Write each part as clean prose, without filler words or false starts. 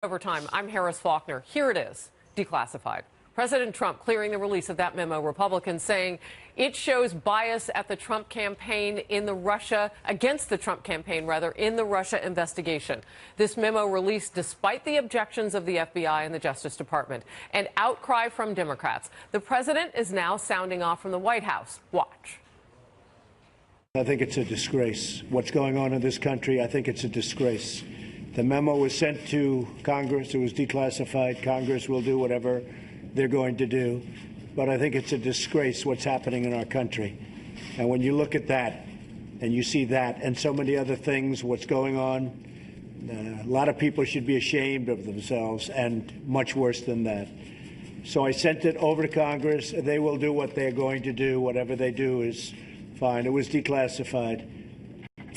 Overtime. I'm Harris Faulkner. Here it is, declassified. President Trump clearing the release of that memo. Republicans saying it shows bias at the Trump campaign in the Russia, against the Trump campaign, rather, in the Russia investigation. This memo released despite the objections of the FBI and the Justice Department and outcry from Democrats. The president is now sounding off from the White House. Watch. I think it's a disgrace. What's going on in this country, I think it's a disgrace. The memo was sent to Congress. It was declassified. Congress will do whatever they're going to do. But I think it's a disgrace what's happening in our country. And when you look at that and you see that and so many other things, what's going on, a lot of people should be ashamed of themselves, and much worse than that. So I sent it over to Congress. They will do what they're going to do. Whatever they do is fine. It was declassified.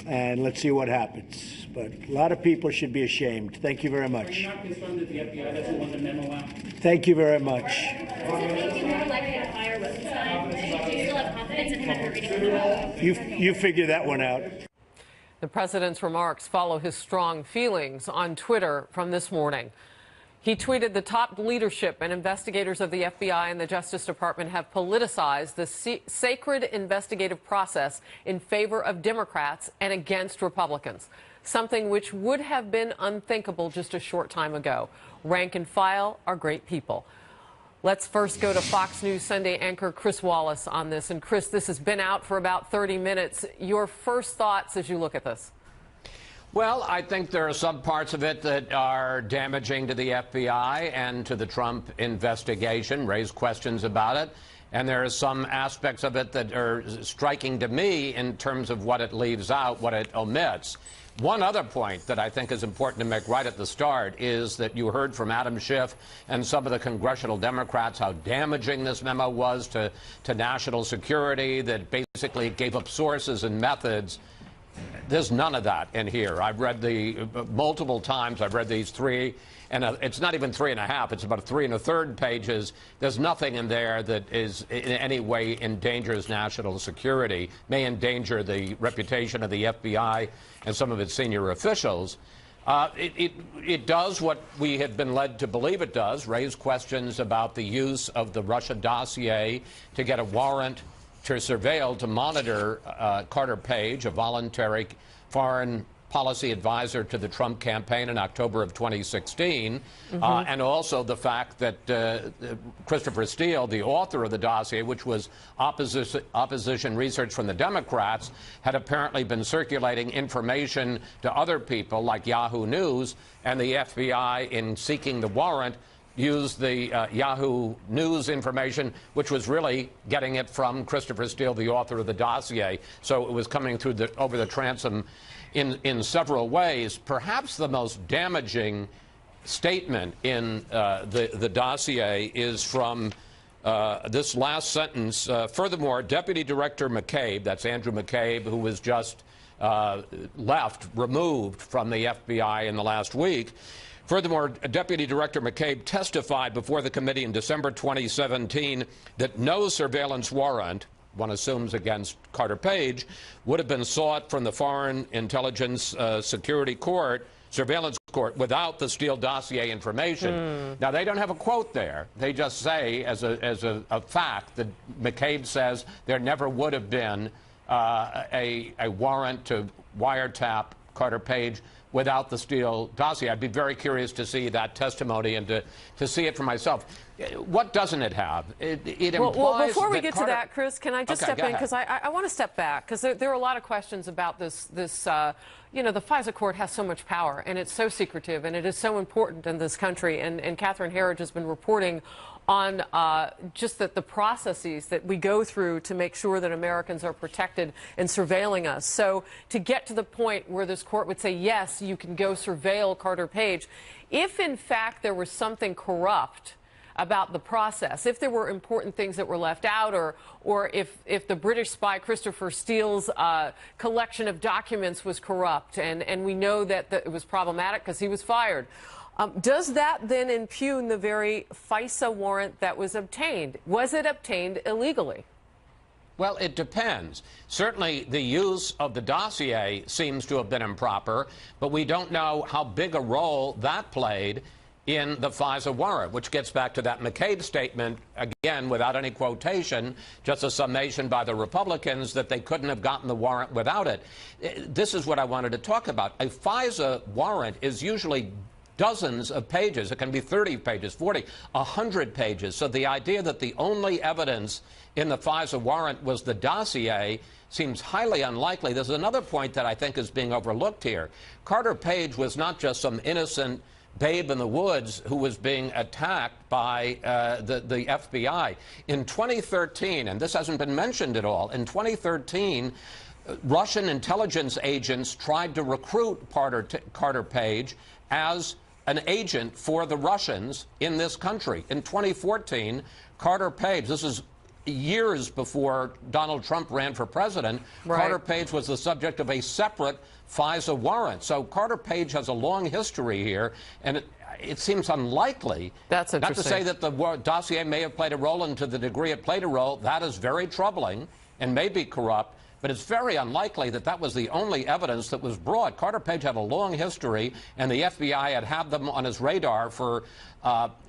And let's see what happens. But a lot of people should be ashamed. Thank you very much. Are you not concerned that the FBI doesn't want the memo out? Thank you very much. Does it make you more likely to hire Rosenstein? Do you still have confidence in him after reading the memo? You figure that one out. The president's remarks follow his strong feelings on Twitter from this morning. He tweeted, the top leadership and investigators of the FBI and the Justice Department have politicized the sacred investigative process in favor of Democrats and against Republicans, something which would have been unthinkable just a short time ago. Rank and file are great people. Let's first go to Fox News Sunday anchor Chris Wallace on this. And Chris, this has been out for about 30 minutes. Your first thoughts as you look at this? Well, I think there are some parts of it that are damaging to the FBI and to the Trump investigation, raise questions about it. And there are some aspects of it that are striking to me in terms of what it leaves out, what it omits. One other point that I think is important to make right at the start is that you heard from Adam Schiff and some of the congressional Democrats how damaging this memo was to national security, that basically gave up sources and methods. There's none of that in here. I've read multiple times. I've read these three, and it's not even 3.5. It's about 3 1/3 pages. There's nothing in there that is in any way endangers national security, may endanger the reputation of the FBI and some of its senior officials. It does what we had been led to believe it does, raise questions about the use of the Russia dossier to get a warrant to surveil, to monitor Carter Page, a voluntary foreign policy advisor to the Trump campaign in October of 2016, and also the fact that Christopher Steele, the author of the dossier, which was opposition research from the Democrats, had apparently been circulating information to other people like Yahoo News, and the FBI, in seeking the warrant, used the Yahoo News information, which was really getting it from Christopher Steele, the author of the dossier. So it was coming through over the transom in several ways. Perhaps the most damaging statement in the dossier is from this last sentence. Furthermore, Deputy Director McCabe, that's Andrew McCabe, who was just removed from the FBI in the last week. Furthermore, Deputy Director McCabe testified before the committee in December 2017 that no surveillance warrant, one assumes against Carter Page, would have been sought from the Foreign Intelligence Security Court, Surveillance Court, without the Steele dossier information. Now, they don't have a quote there. They just say, as a fact, that McCabe says there never would have been a warrant to wiretap Carter Page without the Steele dossier. I'd be very curious to see that testimony and to see it for myself. What doesn't it have? It implies well, before we get Carter... to that, Chris, can I just step in? Because I want to step back, because there are a lot of questions about this you know, the FISA court has so much power, and it's so secretive, and it is so important in this country. And Catherine Herridge has been reporting on just the processes that we go through to make sure that Americans are protected and surveilling us. So to get to the point where this court would say, yes, you can go surveil Carter Page, if in fact there was something corrupt about the process, if there were important things that were left out, or if the British spy Christopher Steele's collection of documents was corrupt, and we know that it was problematic because he was fired, does that then impugn the very FISA warrant that was obtained? Was it obtained illegally? Well, it depends. Certainly, the use of the dossier seems to have been improper, but we don't know how big a role that played in the FISA warrant, which gets back to that McCabe statement, again, without any quotation, just a summation by the Republicans that they couldn't have gotten the warrant without it. This is what I wanted to talk about. A FISA warrant is usually dozens of pages. It can be 30 pages, 40, 100 pages. So the idea that the only evidence in the FISA warrant was the dossier seems highly unlikely. There's another point that I think is being overlooked here. Carter Page was not just some innocent babe in the woods who was being attacked by the FBI. In 2013, and this hasn't been mentioned at all, in 2013, Russian intelligence agents tried to recruit Carter Page as an agent for the Russians in this country. In 2014, Carter Page, this is years before Donald Trump ran for president, right. Carter Page was the subject of a separate FISA warrant. So Carter Page has a long history here, and it seems unlikely. That's interesting. Not to say that the dossier may have played a role, and to the degree it played a role, that is very troubling and may be corrupt. But it's very unlikely that that was the only evidence that was brought. Carter Page had a long history, and the FBI had them on his radar for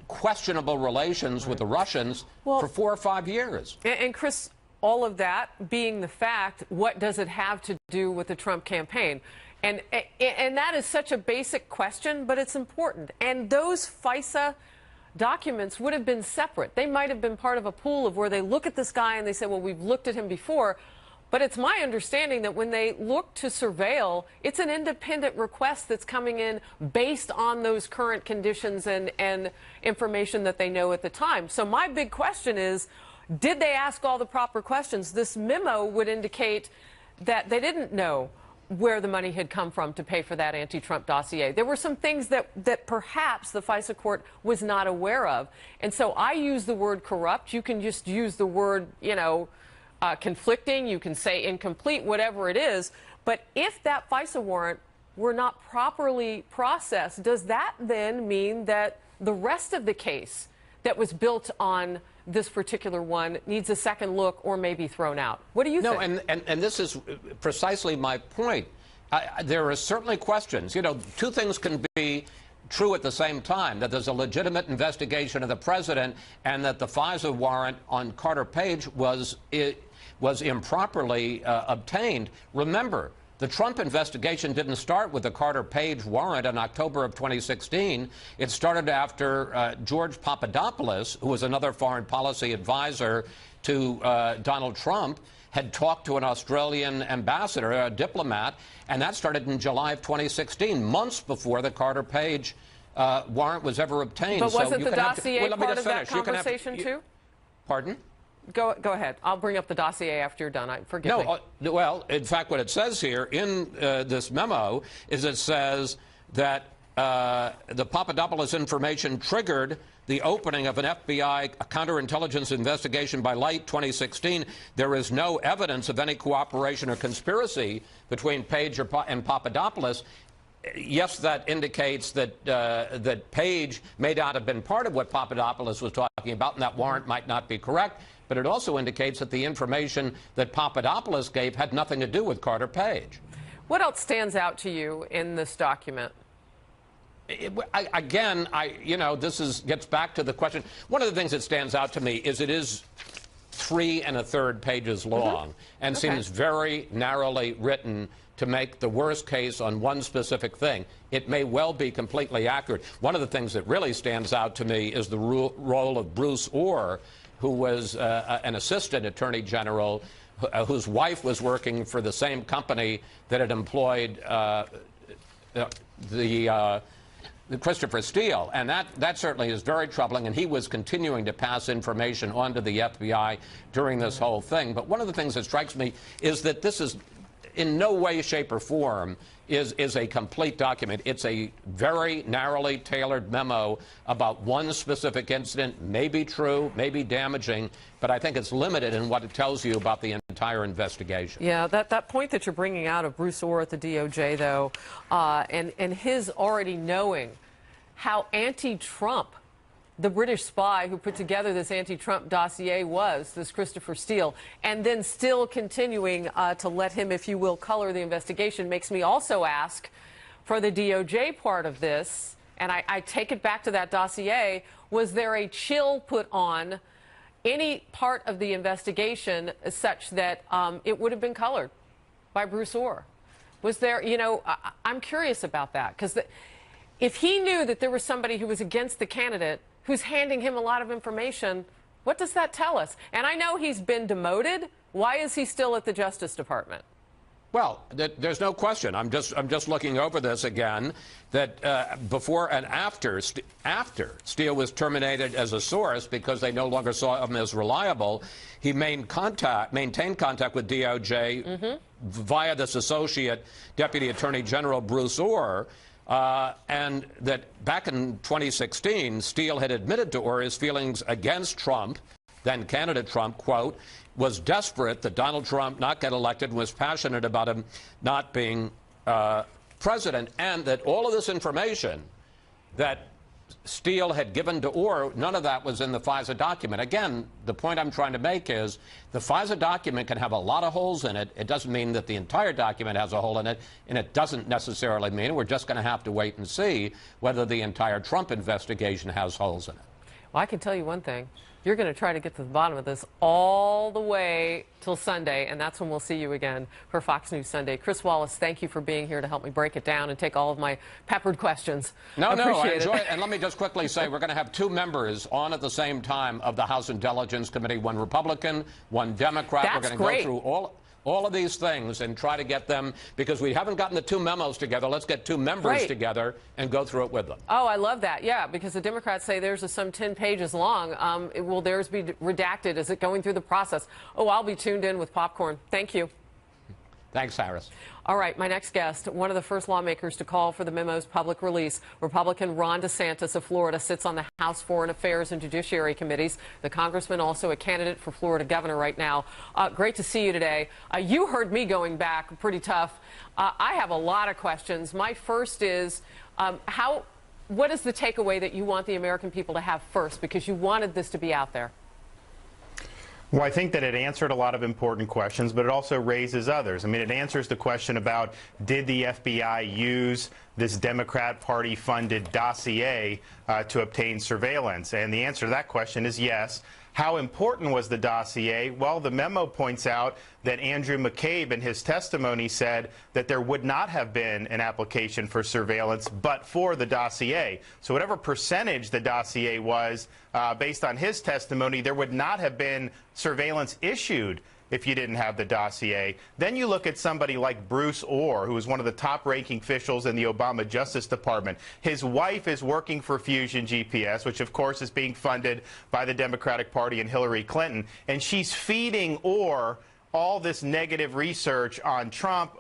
questionable relations with the Russians for 4 or 5 years. And Chris, all of that being the fact, what does it have to do with the Trump campaign? And that is such a basic question, but it's important. And those FISA documents would have been separate. They might have been part of a pool of where they look at this guy and they say, well, we've looked at him before. But it's my understanding that when they look to surveil, it's an independent request that's coming in based on those current conditions and information that they know at the time. So my big question is, did they ask all the proper questions? This memo would indicate that they didn't know where the money had come from to pay for that anti-Trump dossier. There were some things that perhaps the FISA court was not aware of. And so I use the word corrupt. You can just use the word, conflicting, you can say incomplete, whatever it is. But if that FISA warrant were not properly processed, does that then mean that the rest of the case that was built on this particular one needs a second look or maybe thrown out? What do you think? No, and this is precisely my point. There are certainly questions. Two things can be true at the same time, that there's a legitimate investigation of the president and that the FISA warrant on Carter Page was improperly obtained. Remember, the Trump investigation didn't start with the Carter Page warrant in October of 2016. It started after George Papadopoulos, who was another foreign policy advisor to Donald Trump, had talked to an Australian ambassador, a diplomat, and that started in July of 2016, months before the Carter Page warrant was ever obtained. But wasn't the dossier part of that conversation too? Pardon? Go ahead. I'll bring up the dossier after you're done. Forgive me. Well, in fact, what it says here in this memo is it says that the Papadopoulos information triggered the opening of an FBI counterintelligence investigation by late 2016. There is no evidence of any cooperation or conspiracy between Page and Papadopoulos. Yes, that indicates that that Page may not have been part of what Papadopoulos was talking about, and that warrant might not be correct. But it also indicates that the information that Papadopoulos gave had nothing to do with Carter Page. What else stands out to you in this document? This gets back to the question. One of the things that stands out to me is it is 3 1/3 pages long and seems very narrowly written to make the worst case on one specific thing. It may well be completely accurate. One of the things that really stands out to me is the role of Bruce Orr, who was an assistant attorney general whose wife was working for the same company that had employed Christopher Steele. And that certainly is very troubling, and he was continuing to pass information on to the FBI during this whole thing. But one of the things that strikes me is that this is in no way, shape, or form is a complete document. It's a very narrowly tailored memo about one specific incident, may be true, may be damaging, but I think it's limited in what it tells you about the entire investigation. Yeah, that point that you're bringing out of Bruce Orr at the DOJ, though, and his already knowing how anti-Trump the British spy who put together this anti-Trump dossier was, this Christopher Steele, and then still continuing to let him, if you will, color the investigation, makes me also ask for the DOJ part of this, and I take it back to that dossier, was there a chill put on any part of the investigation such that it would have been colored by Bruce Orr? Was there, you know, I'm curious about that, because if he knew that there was somebody who was against the candidate who's handing him a lot of information, what does that tell us? And I know he's been demoted. Why is he still at the Justice Department? Well, there's no question. I'm just looking over this again. That before and after Steele was terminated as a source because they no longer saw him as reliable, he maintained contact with DOJ via this associate Deputy Attorney General Bruce Orr. And that back in 2016, Steele had admitted to Orr his feelings against Trump, then candidate Trump, quote, was desperate that Donald Trump not get elected and was passionate about him not being president, and that all of this information that Steele had given to Orr, none of that was in the FISA document. Again, the point I'm trying to make is the FISA document can have a lot of holes in it. It doesn't mean that the entire document has a hole in it, and it doesn't necessarily mean we're just going to have to wait and see whether the entire Trump investigation has holes in it. Well, I can tell you one thing. You're going to try to get to the bottom of this all the way till Sunday, and that's when we'll see you again for Fox News Sunday. Chris Wallace, thank you for being here to help me break it down and take all of my peppered questions. I enjoy it. And let me just quickly say we're going to have two members on at the same time of the House Intelligence Committee, one Republican, one Democrat. That's we're going to great. go through all of these things and try to get them, because we haven't gotten the two memos together. Let's get two members together and go through it with them. Oh, I love that. Yeah, because the Democrats say theirs is some 10 pages long. Will theirs be redacted? Is it going through the process? Oh, I'll be tuned in with popcorn. Thank you. Thanks, Harris. All right, my next guest, one of the first lawmakers to call for the memo's public release, Republican Ron DeSantis of Florida, sits on the House Foreign Affairs and Judiciary Committees. The congressman also a candidate for Florida governor right now. Great to see you today. You heard me going back pretty tough. I have a lot of questions. My first is, what is the takeaway that you want the American people to have first? Because you wanted this to be out there. Well, I think that it answered a lot of important questions, but it also raises others. I mean, it answers the question about, did the FBI use this Democrat Party-funded dossier to obtain surveillance? And the answer to that question is yes. How important was the dossier? Well, the memo points out that Andrew McCabe in his testimony said that there would not have been an application for surveillance but for the dossier. So whatever percentage the dossier was, based on his testimony, there would not have been surveillance issued if you didn't have the dossier. Then you look at somebody like Bruce Orr, who is one of the top-ranking officials in the Obama Justice Department. His wife is working for Fusion GPS, which, of course, is being funded by the Democratic Party and Hillary Clinton. And she's feeding Orr all this negative research on Trump,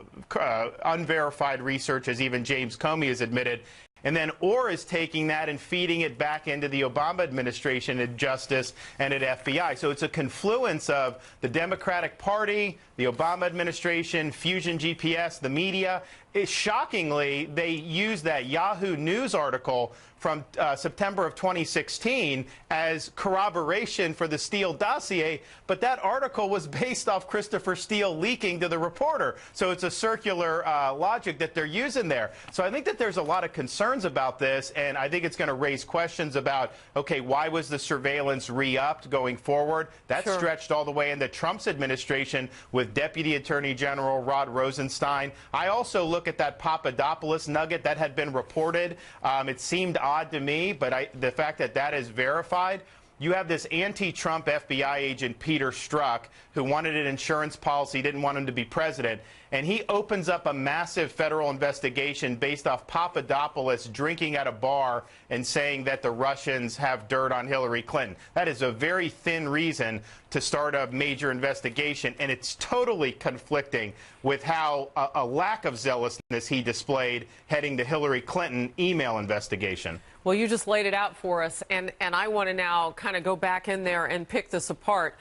unverified research, as even James Comey has admitted. And then Orr is taking that and feeding it back into the Obama administration at Justice and at FBI. So it's a confluence of the Democratic Party, the Obama administration, Fusion GPS, the media. Shockingly, they used that Yahoo News article from September of 2016 as corroboration for the Steele dossier, but that article was based off Christopher Steele leaking to the reporter. So it's a circular logic that they're using there. So I think that there's a lot of concerns about this, and I think it's going to raise questions about, okay, why was the surveillance re-upped going forward? That stretched all the way into Trump's administration with Deputy Attorney General Rod Rosenstein. I also look at that Papadopoulos nugget that had been reported. It seemed odd to me, but the fact that that is verified. You have this anti-Trump FBI agent, Peter Strzok, who wanted an insurance policy, didn't want him to be president, and he opens up a massive federal investigation based off Papadopoulos drinking at a bar and saying that the Russians have dirt on Hillary Clinton. That is a very thin reason to start a major investigation, and it's totally conflicting with how a lack of zealousness he displayed heading the Hillary Clinton email investigation. Well, you just laid it out for us, and I want to now kind of go back in there and pick this apart.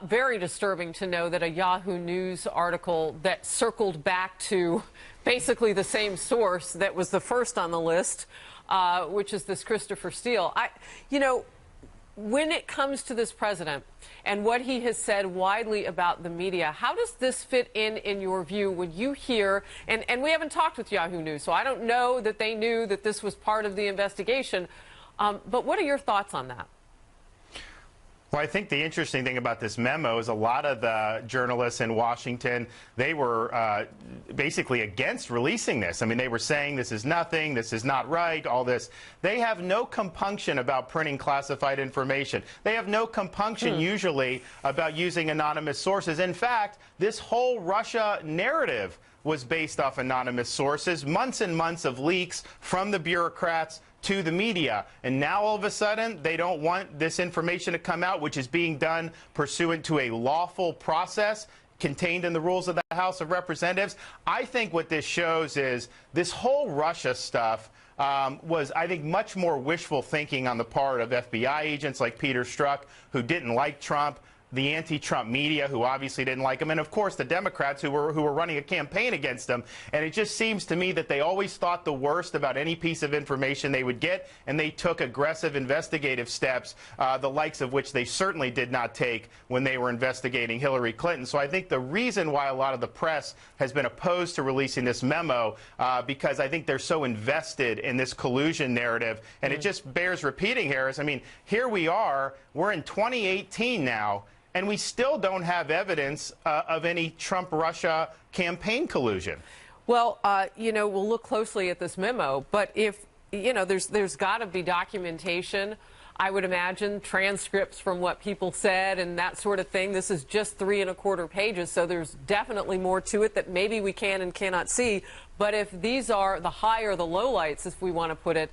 Very disturbing to know that a Yahoo News article that circled back to basically the same source that was the first on the list which is this Christopher Steele. You know, when it comes to this president and what he has said widely about the media, how does this fit in your view when you hear, and we haven't talked with Yahoo News, so I don't know that they knew that this was part of the investigation, but what are your thoughts on that? Well, I think the interesting thing about this memo is a lot of the journalists in Washington, they were basically against releasing this. I mean, they were saying this is nothing, this is not right, all this. They have no compunction about printing classified information. They have no compunction usually about using anonymous sources. In fact, this whole Russia narrative was based off anonymous sources, months and months of leaks from the bureaucrats to the media. And now all of a sudden they don't want this information to come out, which is being done pursuant to a lawful process contained in the rules of the House of Representatives. I think what this shows is this whole Russia stuff was, I think, much more wishful thinking on the part of FBI agents like Peter Strzok, who didn't like Trump, the anti-Trump media, who obviously didn't like him, and of course the Democrats who were running a campaign against him. And it just seems to me that they always thought the worst about any piece of information they would get, and they took aggressive investigative steps, the likes of which they certainly did not take when they were investigating Hillary Clinton. So I think the reason why a lot of the press has been opposed to releasing this memo, because I think they're so invested in this collusion narrative, and it just bears repeating, Harris. I mean, here we are, we're in 2018 now, and we still don't have evidence of any Trump-Russia campaign collusion. Well, you know, we'll look closely at this memo, but if, you know, there's got to be documentation, I would imagine, transcripts from what people said and that sort of thing. This is just 3 1/4 pages, so there's definitely more to it that maybe we can and cannot see. But if these are the high or the lowlights, if we want to put it,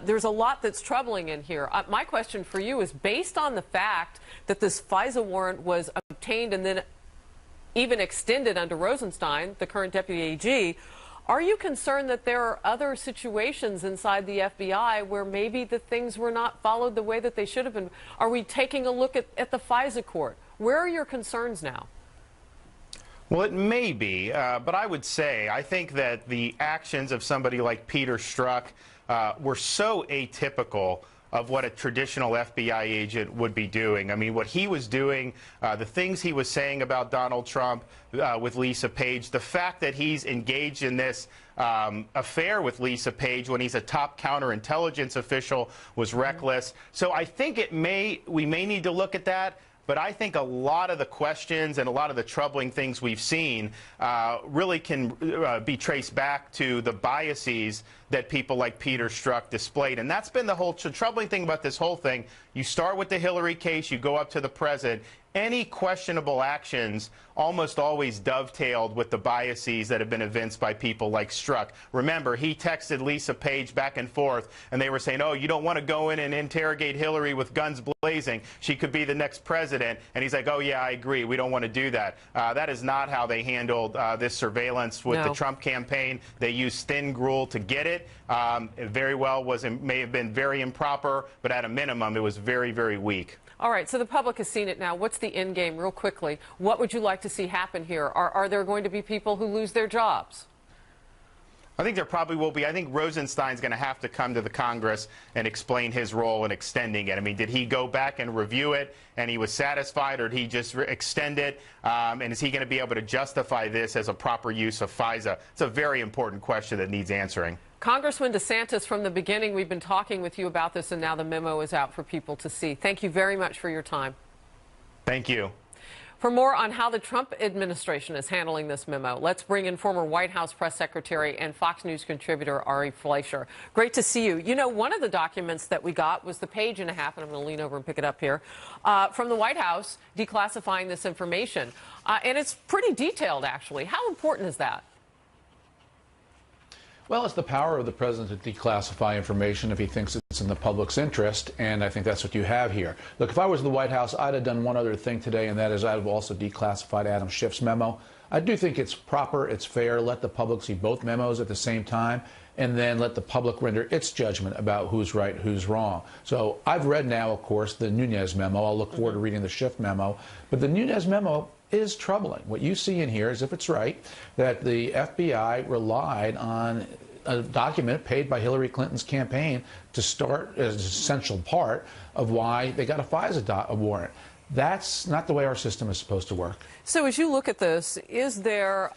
there's a lot that's troubling in here. My question for you is, based on the fact that this FISA warrant was obtained and then even extended under Rosenstein, the current deputy AG, are you concerned that there are other situations inside the FBI where maybe the things were not followed the way that they should have been? Are we taking a look at the FISA court? Where are your concerns now? Well, it may be, but I would say I think that the actions of somebody like Peter Strzok were so atypical of what a traditional FBI agent would be doing. I mean, what he was doing, the things he was saying about Donald Trump with Lisa Page, the fact that he's engaged in this affair with Lisa Page when he's a top counterintelligence official was reckless. So I think we may need to look at that. But I think a lot of the questions and a lot of the troubling things we've seen really can be traced back to the biases that people like Peter Strzok displayed. And that's been the whole troubling thing about this whole thing. You start with the Hillary case, you go up to the president. Any questionable actions almost always dovetailed with the biases that have been evinced by people like Strzok. Remember, he texted Lisa Page back and forth, and they were saying, oh, you don't want to go in and interrogate Hillary with guns blazing. She could be the next president. And he's like, oh, yeah, I agree. We don't want to do that. That is not how they handled this surveillance with the Trump campaign. They used thin gruel to get it. It very well may have been very improper, but at a minimum, it was very, very weak. All right, so the public has seen it now. What's the end game, real quickly? What would you like to see happen here? Are there going to be people who lose their jobs? I think there probably will be. I think Rosenstein's going to have to come to the Congress and explain his role in extending it. I mean, did he go back and review it and he was satisfied, or did he just extend it? And is he going to be able to justify this as a proper use of FISA? It's a very important question that needs answering. Congressman DeSantis, from the beginning, we've been talking with you about this, and now the memo is out for people to see. Thank you very much for your time. Thank you. For more on how the Trump administration is handling this memo, let's bring in former White House press secretary and Fox News contributor Ari Fleischer. Great to see you. You know, one of the documents that we got was the page and a half, and I'm going to lean over and pick it up here, from the White House declassifying this information. And it's pretty detailed, actually. How important is that? Well, it's the power of the president to declassify information if he thinks it's in the public's interest, and I think that's what you have here. Look, if I was the White House, I'd have done one other thing today, and that is I'd have also declassified Adam Schiff's memo. I do think it's proper, it's fair, let the public see both memos at the same time, and then let the public render its judgment about who's right, who's wrong. So I've read now, of course, the Nunes memo. I'll look forward to reading the Schiff memo. But the Nunes memo is troubling. What you see in here is, if it's right, that the FBI relied on a document paid by Hillary Clinton's campaign to start as an essential part of why they got a FISA warrant. That's not the way our system is supposed to work. So as you look at this, is there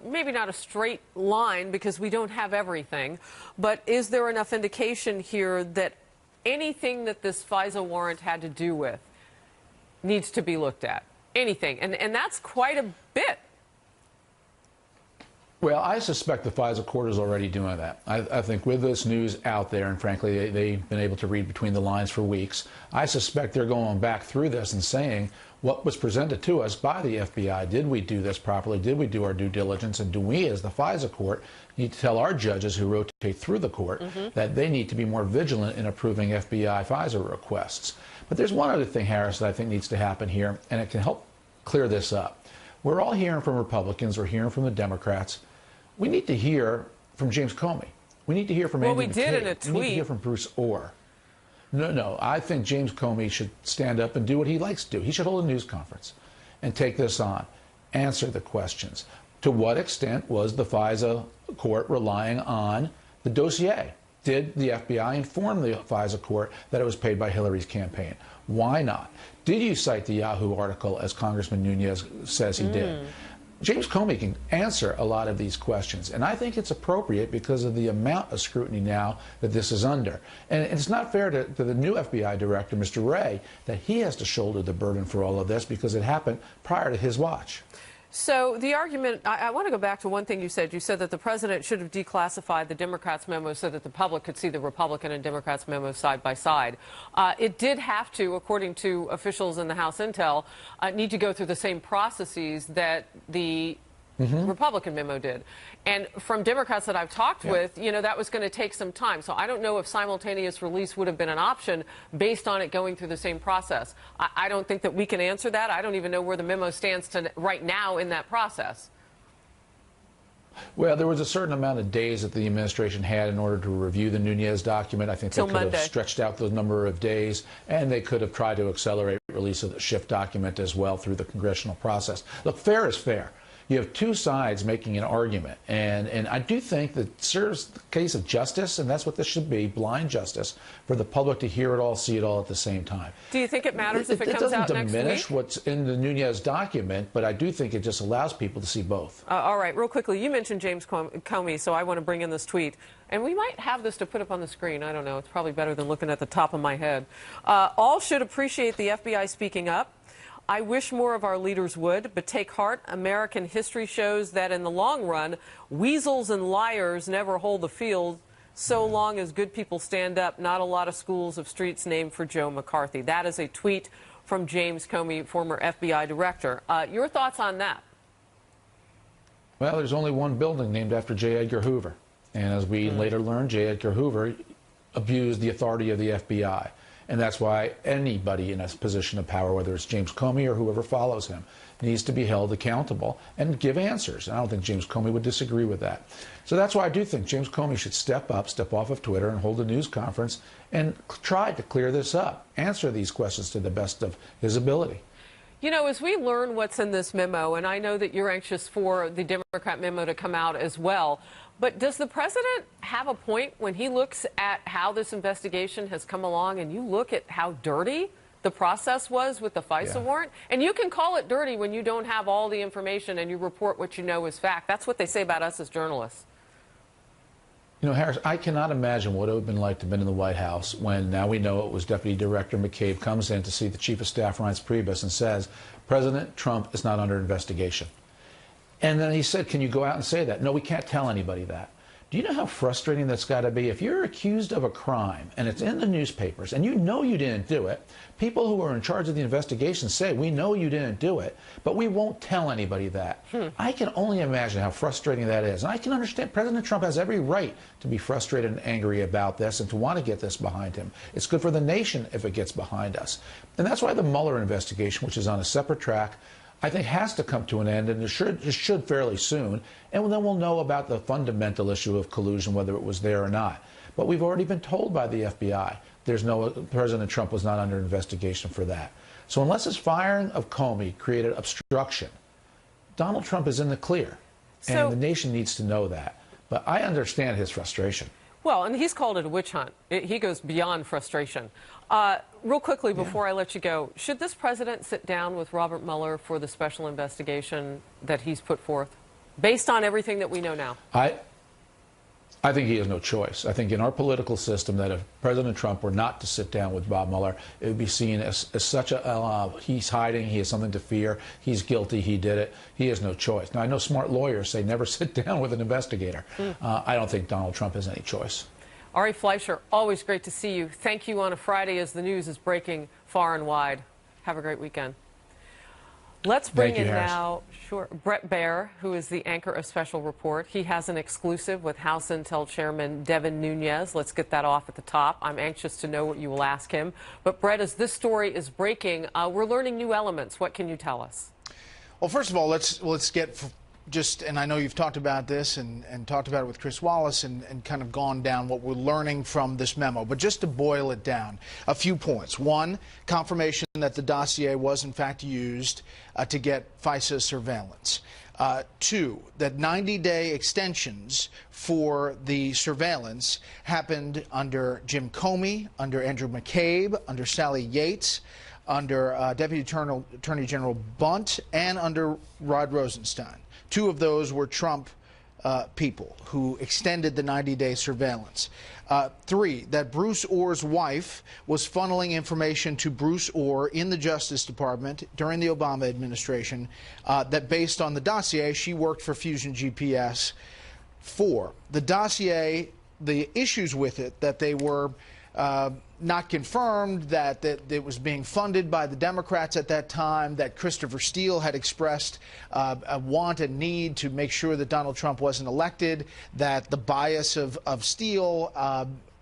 maybe not a straight line because we don't have everything, but is there enough indication here that anything that this FISA warrant had to do with needs to be looked at? Anything. And that's quite a bit. Well, I suspect the FISA court is already doing that. I think with this news out there, and frankly, they've been able to read between the lines for weeks, I suspect they're going back through this and saying what was presented to us by the FBI. Did we do this properly? Did we do our due diligence? And do we, as the FISA court, need to tell our judges who rotate through the court that they need to be more vigilant in approving FBI FISA requests? But there's one other thing, Harris, that I think needs to happen here, and it can help clear this up. We're all hearing from Republicans, we're hearing from the Democrats. We need to hear from James Comey. We need to hear from Andy McCabe. Well, we did in a tweet. We need to hear from Bruce Orr. No, I think James Comey should stand up and do what he likes to do. He should hold a news conference and take this on, answer the questions. To what extent was the FISA court relying on the dossier? Did the FBI inform the FISA court that it was paid by Hillary's campaign? Why not? Did you cite the Yahoo article, as Congressman Nunes says he did? James Comey can answer a lot of these questions, and I think it's appropriate because of the amount of scrutiny now that this is under. And it's not fair to the new FBI director, Mr. Wray, that he has to shoulder the burden for all of this because it happened prior to his watch. So the argument, I want to go back to one thing you said. You said that the president should have declassified the Democrats' memo so that the public could see the Republican and Democrats' memo side by side. It did have to, according to officials in the House Intel, need to go through the same processes that the Republican memo did. And from Democrats that I've talked with, you know, that was going to take some time. So I don't know if simultaneous release would have been an option based on it going through the same process. I don't think that we can answer that. I don't even know where the memo stands right now in that process. Well, there was a certain amount of days that the administration had in order to review the Nunes document. I think they could have stretched out the number of days, and they could have tried to accelerate release of the Schiff document as well through the congressional process. Look, fair is fair. You have two sides making an argument, and I do think that serves the case of justice, and that's what this should be, blind justice, for the public to hear it all, see it all at the same time. Do you think it matters if it comes out next week? It doesn't diminish what's in the Nunes document, but I do think it just allows people to see both. All right, real quickly, you mentioned James Comey, so I want to bring in this tweet. And we might have this to put up on the screen. I don't know. It's probably better than looking at the top of my head. All should appreciate the FBI speaking up. I wish more of our leaders would, but take heart. American history shows that in the long run, weasels and liars never hold the field so long as good people stand up. Not a lot of schools of streets named for Joe McCarthy. That is a tweet from James Comey, former FBI director. Your thoughts on that? Well, there's only one building named after J. Edgar Hoover. And as we later learned, J. Edgar Hoover abused the authority of the FBI. And that's why anybody in a position of power, whether it's James Comey or whoever follows him, needs to be held accountable and give answers. And I don't think James Comey would disagree with that. So that's why I do think James Comey should step up, step off of Twitter and hold a news conference and try to clear this up, answer these questions to the best of his ability. You know, as we learn what's in this memo, and I know that you're anxious for the Democrat memo to come out as well, but does the president have a point when he looks at how this investigation has come along and you look at how dirty the process was with the FISA warrant? And you can call it dirty when you don't have all the information and you report what you know is fact. That's what they say about us as journalists. You know, Harris, I cannot imagine what it would have been like to have been in the White House when, now we know it was Deputy Director McCabe, comes in to see the Chief of Staff, Reince Priebus, and says, President Trump is not under investigation. And then he said, can you go out and say that? No, we can't tell anybody that. Do you know how frustrating that's got to be? If you're accused of a crime and it's in the newspapers and you know you didn't do it, people who are in charge of the investigation say, we know you didn't do it, but we won't tell anybody that. I can only imagine how frustrating that is. And I can understand President Trump has every right to be frustrated and angry about this and to want to get this behind him. It's good for the nation if it gets behind us. And that's why the Mueller investigation, which is on a separate track, I think has to come to an end, and it should fairly soon. And then we'll know about the fundamental issue of collusion, whether it was there or not. But we've already been told by the FBI President Trump was not under investigation for that. So unless his firing of Comey created obstruction, Donald Trump is in the clear. And the nation needs to know that. But I understand his frustration. Well, and he's called it a witch hunt. He goes beyond frustration. Real quickly, before I let you go, should this president sit down with Robert Mueller for the special investigation that he's put forth, based on everything that we know now? I think he has no choice. I think in our political system that if President Trump were not to sit down with Bob Mueller, it would be seen as such a, he's hiding, he has something to fear, he's guilty, he did it. He has no choice. Now, I know smart lawyers say never sit down with an investigator. I don't think Donald Trump has any choice. Ari Fleischer, always great to see you. Thank you on a Friday as the news is breaking far and wide. Have a great weekend. Let's bring in now Bret Baier, who is the anchor of Special Report. He has an exclusive with House Intel Chairman Devin Nunes. Let's get that off at the top. I'm anxious to know what you will ask him. But Bret, as this story is breaking, we're learning new elements. What can you tell us? Well, first of all, let's get and I know you've talked about this and talked about it with Chris Wallace and kind of gone down what we're learning from this memo. But just to boil it down, a few points. One, confirmation that the dossier was in fact used to get FISA surveillance. Two, that 90-day extensions for the surveillance happened under Jim Comey, under Andrew McCabe, under Sally Yates, under Deputy Attorney General Bunt, and under Rod Rosenstein. Two of those were Trump people who extended the 90-day surveillance. Three, that Bruce Orr's wife was funneling information to Bruce Orr in the Justice Department during the Obama administration that based on the dossier, she worked for Fusion GPS. Four, the dossier, the issues with it, that they were not confirmed, that it was being funded by the Democrats at that time, that Christopher Steele had expressed a want and need to make sure that Donald Trump wasn't elected, that the bias of Steele,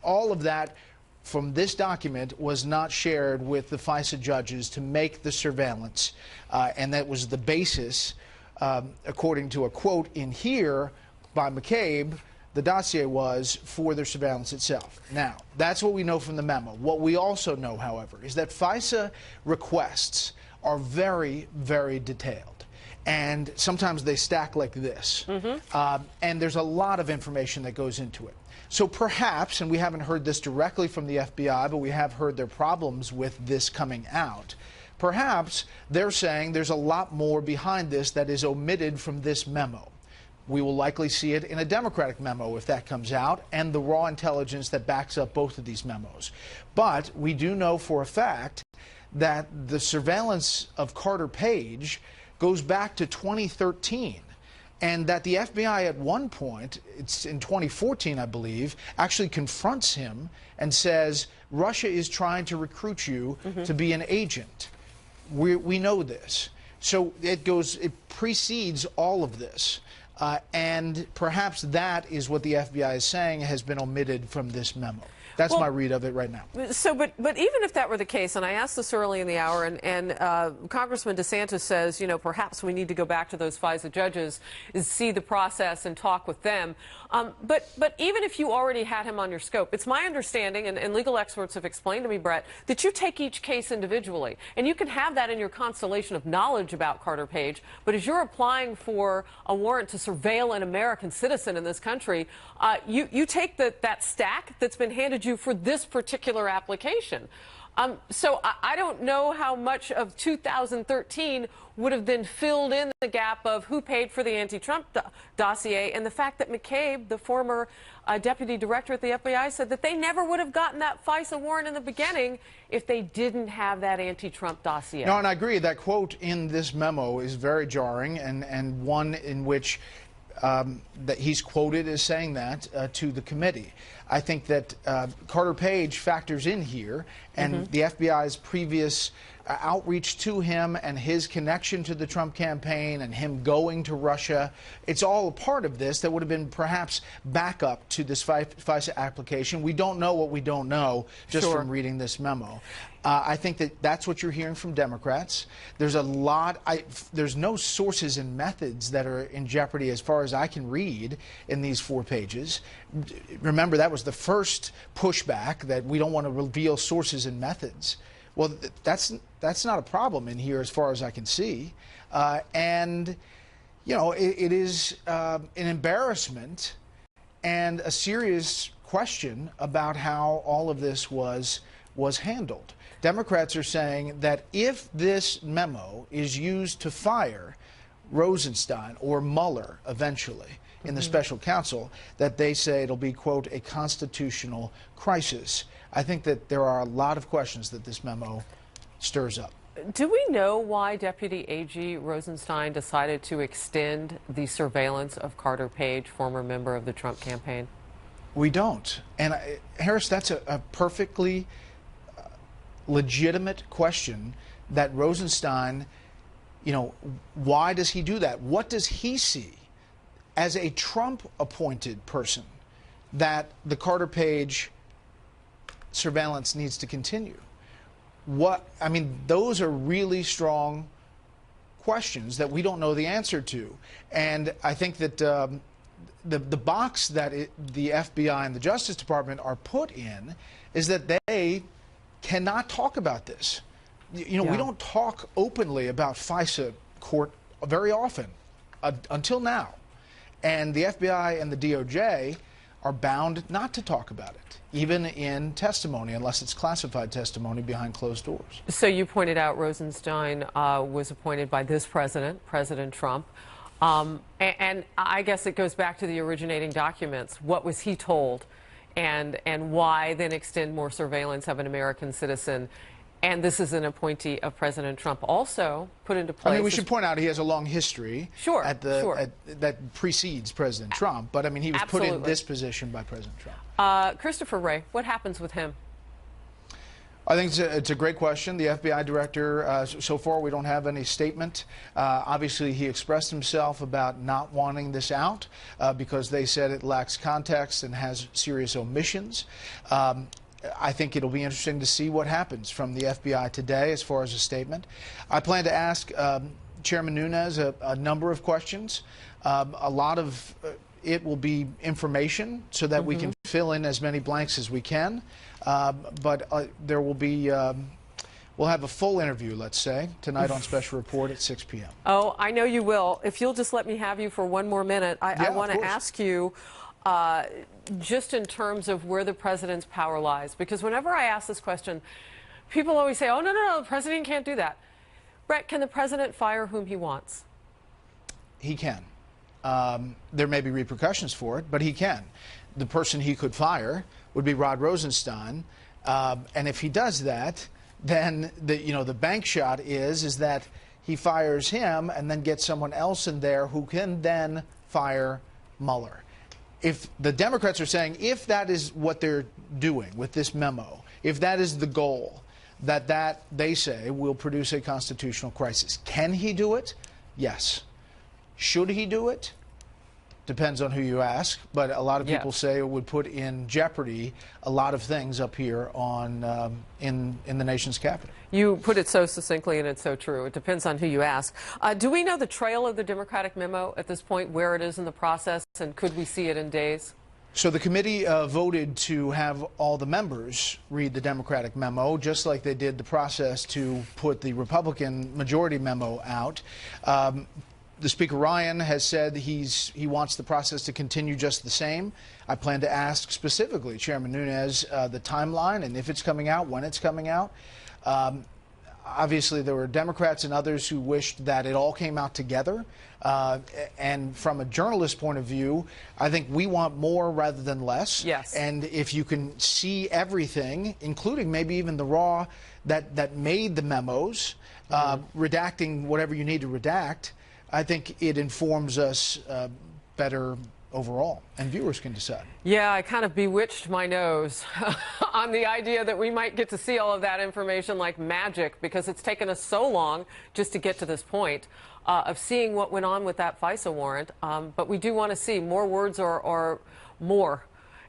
all of that from this document was not shared with the FISA judges to make the surveillance. And that was the basis, according to a quote in here by McCabe, the dossier was for their surveillance itself. Now, that's what we know from the memo. What we also know, however, is that FISA requests are very, very detailed. And sometimes they stack like this. And there's a lot of information that goes into it. So perhaps, and we haven't heard this directly from the FBI, but we have heard their problems with this coming out, perhaps they're saying there's a lot more behind this that is omitted from this memo. We will likely see it in a Democratic memo if that comes out, and the raw intelligence that backs up both of these memos. But we do know for a fact that the surveillance of Carter Page goes back to 2013, and that the FBI at one point, it's in 2014, I believe, actually confronts him and says, Russia is trying to recruit you to be an agent. We know this. So it precedes all of this. And perhaps that is what the FBI is saying has been omitted from this memo. That's my read of it right now. So, but even if that were the case, and I asked this early in the hour, and Congressman DeSantis says, you know, perhaps we need to go back to those FISA judges, see the process, and talk with them. But even if you already had him on your scope, it's my understanding, and legal experts have explained to me, Bret, that you take each case individually, and you can have that in your constellation of knowledge about Carter Page. But as you're applying for a warrant to surveil an American citizen in this country, you take that stack that's been handed you for this particular application. So I don't know how much of 2013 would have been filled in the gap of who paid for the anti-Trump dossier, and the fact that McCabe, the former deputy director at the FBI, said that they never would have gotten that FISA warrant in the beginning if they didn't have that anti-Trump dossier. No, and I agree. That quote in this memo is very jarring, and one in which that he's quoted as saying that to the committee. I think that Carter Page factors in here, and the FBI's previous outreach to him and his connection to the Trump campaign and him going to Russia. It's all a part of this that would have been perhaps backup to this FISA application. We don't know what we don't know just from reading this memo. I think that that's what you're hearing from Democrats. There's a lot, there's no sources and methods that are in jeopardy as far as I can read in these 4 pages. Remember, that was the first pushback, that we don't want to reveal sources and methods. Well, that's not a problem in here as far as I can see. And, you know, it is an embarrassment and a serious question about how all of this was handled. Democrats are saying that if this memo is used to fire Rosenstein or Mueller eventually in the special counsel, that they say it'll be, quote, a constitutional crisis. I think that there are a lot of questions that this memo stirs up. Do we know why Deputy AG Rosenstein decided to extend the surveillance of Carter Page, former member of the Trump campaign? We don't. And Harris, that's a perfectly legitimate question that Rosenstein, you know, why does he do that? What does he see as a Trump-appointed person that the Carter Page surveillance needs to continue? I mean, those are really strong questions that we don't know the answer to. And I think that the box that the FBI and the Justice Department are put in is that they cannot talk about this. You know, we don't talk openly about FISA court very often until now. And the FBI and the DOJ are bound not to talk about it, even in testimony, unless it's classified testimony behind closed doors. So you pointed out Rosenstein was appointed by this president, President Trump. And I guess it goes back to the originating documents. What was he told? And why then extend more surveillance of an American citizen? And this is an appointee of President Trump, also put into place. I mean, we should point out he has a long history that precedes President Trump. But, I mean, he was put in this position by President Trump. Christopher Wray, what happens with him? I think it's a great question. The FBI director, so far we don't have any statement. Obviously, he expressed himself about not wanting this out because they said it lacks context and has serious omissions. I think it'll be interesting to see what happens from the FBI today as far as a statement. I plan to ask Chairman Nunes a number of questions. A lot of it will be information so that we can fill in as many blanks as we can. But there will be, we'll have a full interview, let's say, tonight on Special Report at 6 p.m. Oh, I know you will. If you'll just let me have you for one more minute, I want to ask you just in terms of where the president's power lies. Because whenever I ask this question, people always say, oh, no, the president can't do that. Brett, can the president fire whom he wants? He can. There may be repercussions for it, but he can. The person he could fire would be Rod Rosenstein. And if he does that, then the bank shot is that he fires him and then gets someone else in there who can then fire Mueller. If the Democrats are saying if that is what they're doing with this memo, if that is the goal, that they say will produce a constitutional crisis. Can he do it? Yes. Should he do it? Depends on who you ask, but a lot of people say it would put in jeopardy a lot of things up here on in the nation's capital. You put it so succinctly, and it's so true. It depends on who you ask. Do we know the trail of the Democratic memo at this point, where it is in the process, and could we see it in days? So the committee voted to have all the members read the Democratic memo, just like they did the process to put the Republican majority memo out. The Speaker Ryan has said he wants the process to continue just the same. I plan to ask specifically Chairman Nunes the timeline and if it's coming out, when it's coming out. Obviously, there were Democrats and others who wished that it all came out together. And from a journalist point of view, I think we want more rather than less. Yes. And if you can see everything, including maybe even the raw that made the memos, redacting whatever you need to redact, I think it informs us better overall, and viewers can decide. Yeah, I kind of bewitched my nose on the idea that we might get to see all of that information like magic, because it's taken us so long just to get to this point of seeing what went on with that FISA warrant. But we do want to see more words or more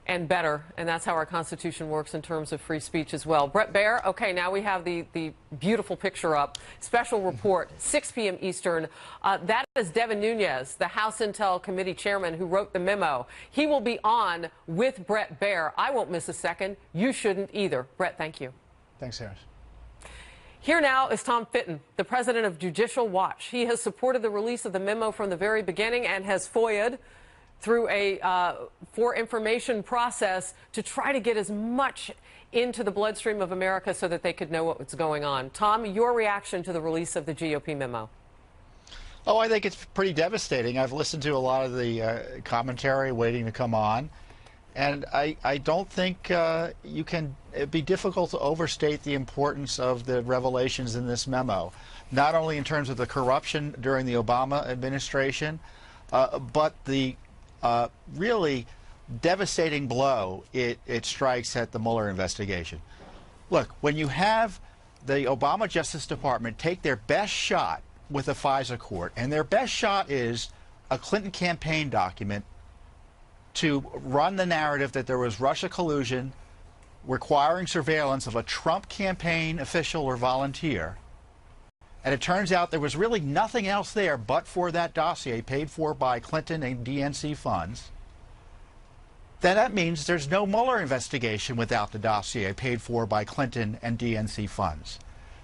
and better, and that's how our Constitution works in terms of free speech as well. Bret Baier, okay, now we have the beautiful picture up. Special report, 6 p.m. Eastern. That is Devin Nunes, the House Intel Committee chairman who wrote the memo. He will be on with Bret Baier. I won't miss a second. You shouldn't either. Bret, thank you. Thanks, Harris. Here now is Tom Fitton, the president of Judicial Watch. He has supported the release of the memo from the very beginning and has FOIA'd through a for information process to try to get as much into the bloodstream of America so that they could know what was going on. Tom, your reaction to the release of the GOP memo? Oh, I think it's pretty devastating. I've listened to a lot of the commentary waiting to come on, and I don't think it'd be difficult to overstate the importance of the revelations in this memo, not only in terms of the corruption during the Obama administration, but the really devastating blow it strikes at the Mueller investigation. Look, when you have the Obama Justice Department take their best shot with the FISA court, and their best shot is a Clinton campaign document to run the narrative that there was Russia collusion requiring surveillance of a Trump campaign official or volunteer, and it turns out there was really nothing else there but for that dossier paid for by Clinton and DNC funds, then that means there's no Mueller investigation without the dossier paid for by Clinton and DNC funds.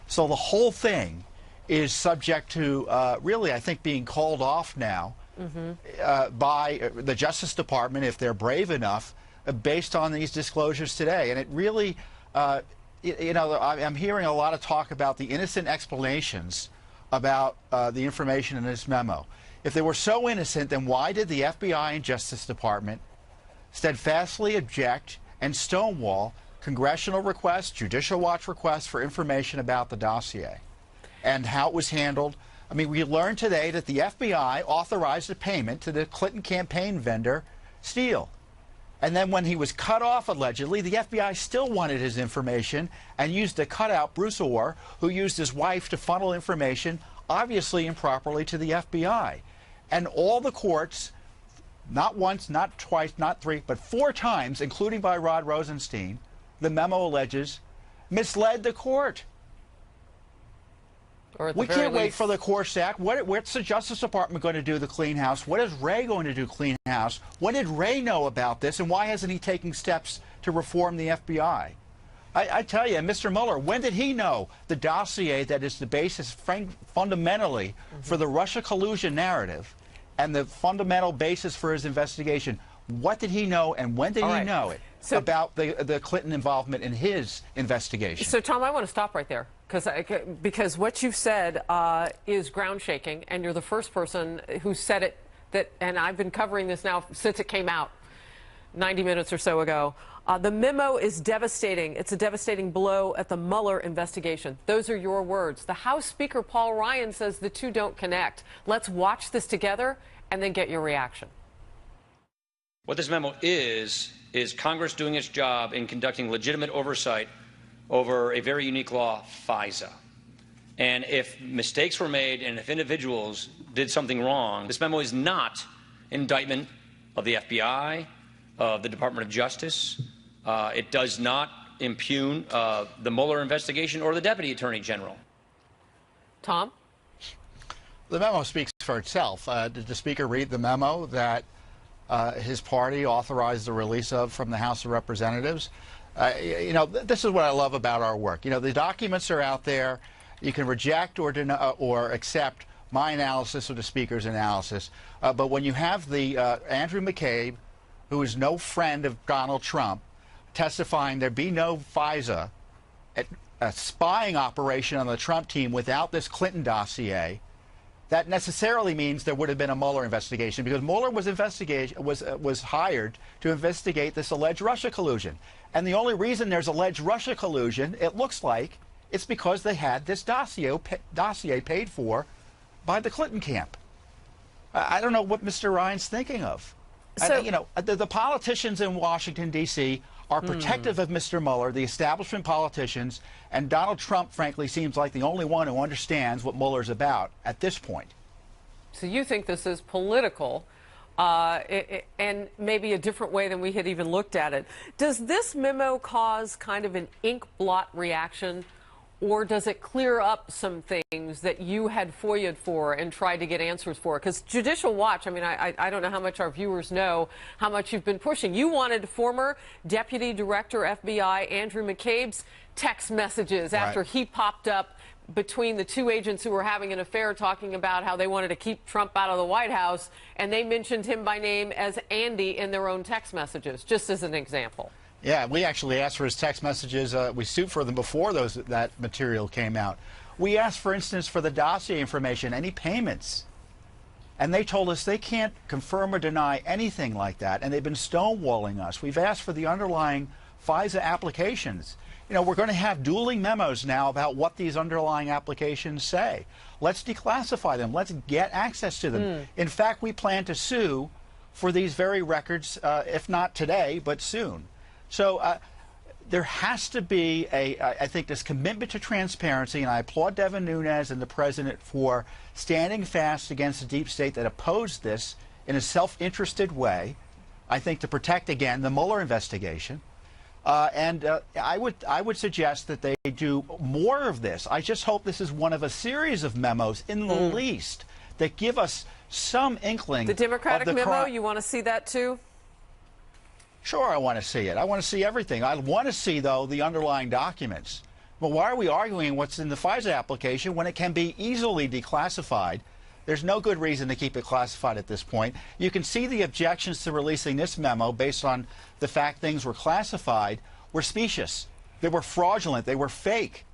So the whole thing is subject to really, I think, being called off now by the Justice Department, if they're brave enough, based on these disclosures today. And it really, you know, I'm hearing a lot of talk about the innocent explanations about the information in this memo. If they were so innocent, then why did the FBI and Justice Department steadfastly object and stonewall congressional requests, Judicial Watch requests for information about the dossier and how it was handled? I mean, we learned today that the FBI authorized a payment to the Clinton campaign vendor, Steele. And then when he was cut off, allegedly, the FBI still wanted his information and used to cut out Bruce Orr, who used his wife to funnel information, obviously improperly, to the FBI. And all the courts, not once, not twice, not three, but 4 times, including by Rod Rosenstein, the memo alleges, misled the court. We can't wait for the courts to act. What's the Justice Department going to do, the clean house? What is Wray going to do, clean house? When did Wray know about this, and why hasn't he taken steps to reform the FBI? I tell you, Mr. Mueller, when did he know the dossier that is the basis, fundamentally, for the Russia collusion narrative and the fundamental basis for his investigation? What did he know, and when did he know it about the Clinton involvement in his investigation? So, Tom, I want to stop right there because what you've said is ground shaking, and you're the first person who said it. And I've been covering this now since it came out 90 minutes or so ago. The memo is devastating. It's a devastating blow at the Mueller investigation. Those are your words. The House Speaker Paul Ryan says the two don't connect. Let's watch this together and then get your reaction. What this memo is Congress doing its job in conducting legitimate oversight over a very unique law, FISA. And if mistakes were made and if individuals did something wrong, this memo is not an indictment of the FBI, of the Department of Justice. It does not impugn the Mueller investigation or the Deputy Attorney General. Tom? The memo speaks for itself. Did the Speaker read the memo that his party authorized the release of from the House of Representatives? You know, this is what I love about our work. You know, the documents are out there. You can reject or deny or accept my analysis or the Speaker's analysis. But when you have the Andrew McCabe, who is no friend of Donald Trump, testifying there be no FISA, a spying operation on the Trump team without this Clinton dossier, that necessarily means there would have been a Mueller investigation, because Mueller was hired to investigate this alleged Russia collusion. And the only reason there's alleged Russia collusion, it looks like, it's because they had this dossier paid for by the Clinton camp. I don't know what Mr. Ryan's thinking of. So, you know, the politicians in Washington, D.C. are protective of Mr. Mueller, the establishment politicians, and Donald Trump, frankly, seems like the only one who understands what Mueller's about at this point. So you think this is political, and maybe a different way than we had even looked at it. Does this memo cause kind of an ink blot reaction, or does it clear up some things that you had FOIA'd for and tried to get answers for? Because Judicial Watch, I mean, I don't know how much our viewers know how much you've been pushing. You wanted former Deputy Director FBI Andrew McCabe's text messages after he popped up between the two agents who were having an affair, talking about how they wanted to keep Trump out of the White House, and they mentioned him by name as Andy in their own text messages, just as an example. Yeah, we actually asked for his text messages. We sued for them before that material came out. We asked, for instance, for the dossier information, any payments. And they told us they can't confirm or deny anything like that, and they've been stonewalling us. We've asked for the underlying FISA applications. You know, we're going to have dueling memos now about what these underlying applications say. Let's declassify them. Let's get access to them. In fact, we plan to sue for these very records, if not today, but soon. So there has to be I think, this commitment to transparency, and I applaud Devin Nunes and the president for standing fast against the deep state that opposed this in a self-interested way, I think, to protect, again, the Mueller investigation. I would suggest that they do more of this. I just hope this is one of a series of memos, in the least, that give us some inkling. The Democratic memo, you want to see that too? Sure, I want to see it. I want to see everything. I want to see, though, the underlying documents. But why are we arguing what's in the FISA application when it can be easily declassified? There's no good reason to keep it classified at this point. You can see the objections to releasing this memo based on the fact things were classified were specious. They were fraudulent. They were fake.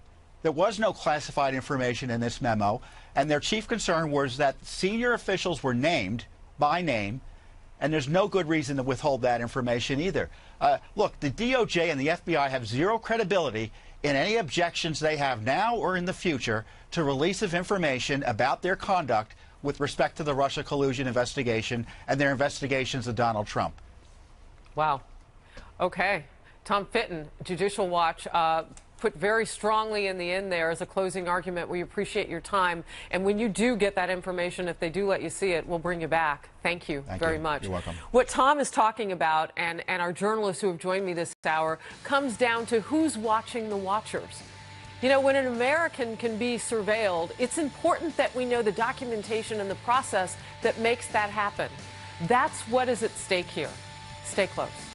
There was no classified information in this memo, and their chief concern was that senior officials were named by name, and there's no good reason to withhold that information either. Look, the DOJ and the FBI have zero credibility in any objections they have now or in the future to release of information about their conduct with respect to the Russia collusion investigation and their investigations of Donald Trump. Wow. Okay. Tom Fitton, Judicial Watch, put very strongly in the end there as a closing argument. We appreciate your time. And when you do get that information, if they do let you see it, we'll bring you back. Thank you very much. You're welcome. What Tom is talking about, and our journalists who have joined me this hour, comes down to who's watching the watchers. You know, when an American can be surveilled, it's important that we know the documentation and the process that makes that happen. That's what is at stake here. Stay close.